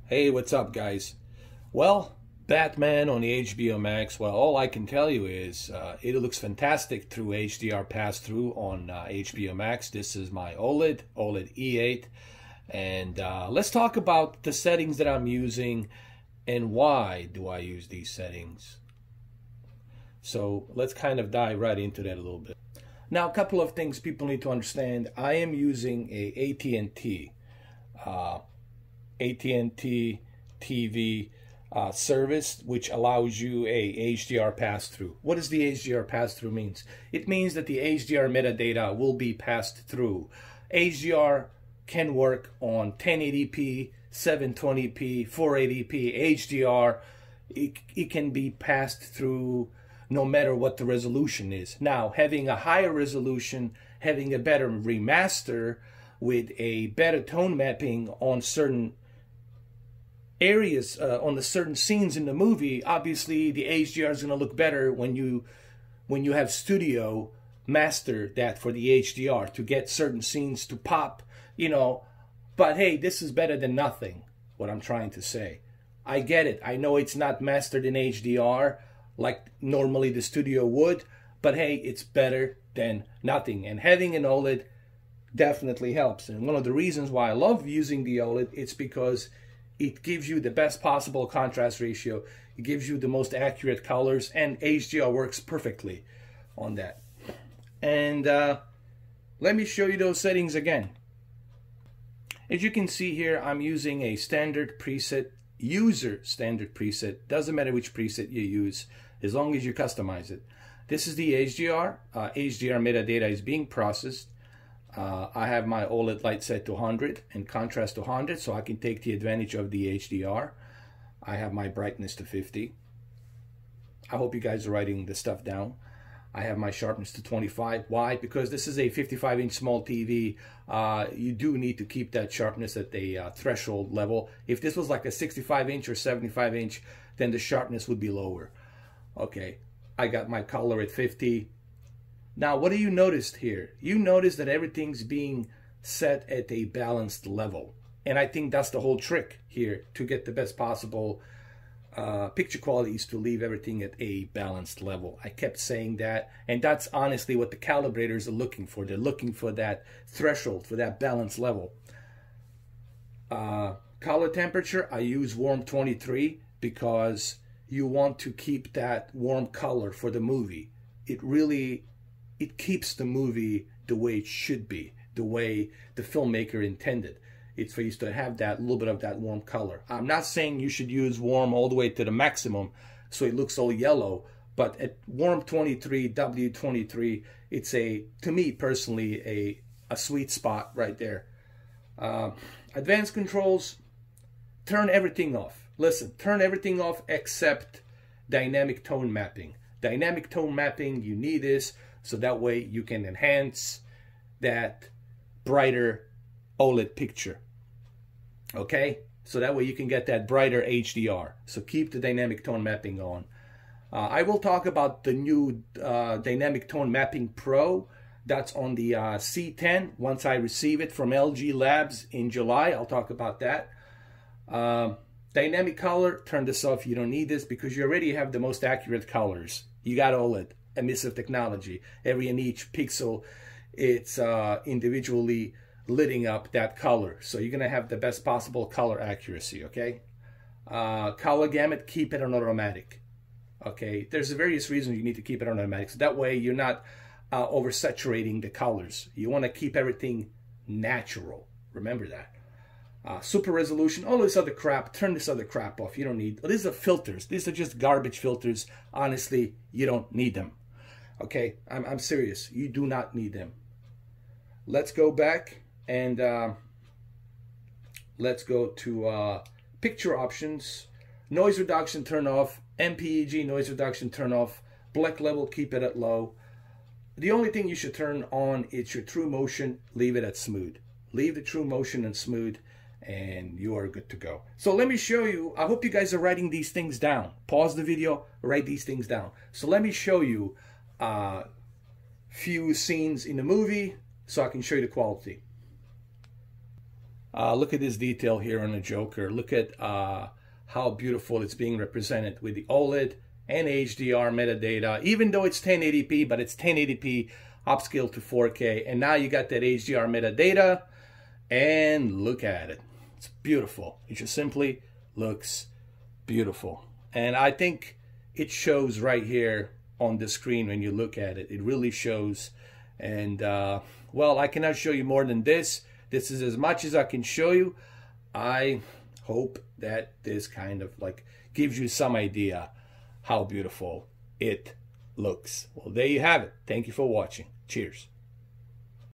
Hey, what's up, guys? Well, Batman on the HBOmax. Well, all I can tell you is it looks fantastic through HDR pass-through on HBOmax. This is my OLED E8, and let's talk about the settings that I'm using and why do I use these settings. So let's kind of dive right into that a little bit. Now, a couple of things people need to understand. I am using a AT&T TV service, which allows you a HDR pass-through. What does the HDR pass-through means? It means that the HDR metadata will be passed through. HDR can work on 1080p, 720p, 480p, HDR. It can be passed through no matter what the resolution is. Now, having a higher resolution, having a better remaster with a better tone mapping on certain areas, on the certain scenes in the movie, obviously the HDR is going to look better when you have studio master that for the HDR to get certain scenes to pop, you know. But hey, this is better than nothing, what I'm trying to say. I get it. I know it's not mastered in HDR like normally the studio would, but hey, it's better than nothing. And having an OLED definitely helps. And one of the reasons why I love using the OLED, it's because it gives you the best possible contrast ratio. It gives you the most accurate colors, and HDR works perfectly on that. And let me show you those settings again. As you can see here, I'm using a standard preset, user standard preset. Doesn't matter which preset you use, as long as you customize it. This is the HDR. HDR metadata is being processed. I have my OLED light set to 100 and contrast to 100, so I can take the advantage of the HDR. I have my brightness to 50. I hope you guys are writing this stuff down. I have my sharpness to 25. Why? Because this is a 55-inch small TV. You do need to keep that sharpness at a threshold level. If this was like a 65-inch or 75-inch, then the sharpness would be lower. Okay, I got my color at 50. Now, what do you notice here? You notice that everything's being set at a balanced level. And I think that's the whole trick here to get the best possible picture quality, is to leave everything at a balanced level. I kept saying that, and that's honestly what the calibrators are looking for. They're looking for that threshold, for that balanced level. Color temperature, I use warm 23 because you want to keep that warm color for the movie. It keeps the movie the way it should be, the way the filmmaker intended. It's for you to have that little bit of that warm color. I'm not saying you should use warm all the way to the maximum so it looks all yellow, but at warm 23, W23, it's to me personally, a sweet spot right there. Advanced controls, turn everything off. Listen, turn everything off except dynamic tone mapping. Dynamic tone mapping, you need this so that way you can enhance that brighter OLED picture. Okay? So that way you can get that brighter HDR. So keep the dynamic tone mapping on. I will talk about the new Dynamic Tone Mapping Pro. That's on the C10. Once I receive it from LG Labs in July, I'll talk about that. Dynamic color, turn this off. You don't need this because you already have the most accurate colors. You got OLED, emissive technology. Every and each pixel, it's individually lighting up that color. So you're going to have the best possible color accuracy, okay? Color gamut, keep it on automatic. Okay, there's various reasons you need to keep it on automatic. So that way you're not oversaturating the colors. You want to keep everything natural. Remember that. Super resolution, all this other crap, turn this other crap off. You don't need, these are filters. These are just garbage filters. Honestly, you don't need them. Okay, I'm serious. You do not need them. Let's go back and let's go to picture options. Noise reduction, turn off. MPEG, noise reduction, turn off. Black level, keep it at low. The only thing you should turn on is your true motion. Leave it at smooth. Leave the true motion and smooth, and you are good to go. So let me show you. I hope you guys are writing these things down. Pause the video, write these things down. So let me show you few scenes in the movie so I can show you the quality. Look at this detail here on the Joker. Look at how beautiful it's being represented with the OLED and HDR metadata, even though it's 1080p, but it's 1080p upscaled to 4K. And now you got that HDR metadata, and look at it. It's beautiful. It just simply looks beautiful. And I think it shows right here on the screen when you look at it. It really shows. And well, I cannot show you more than this. This is as much as I can show you. I hope that this kind of like gives you some idea how beautiful it looks. Well, there you have it. Thank you for watching. Cheers.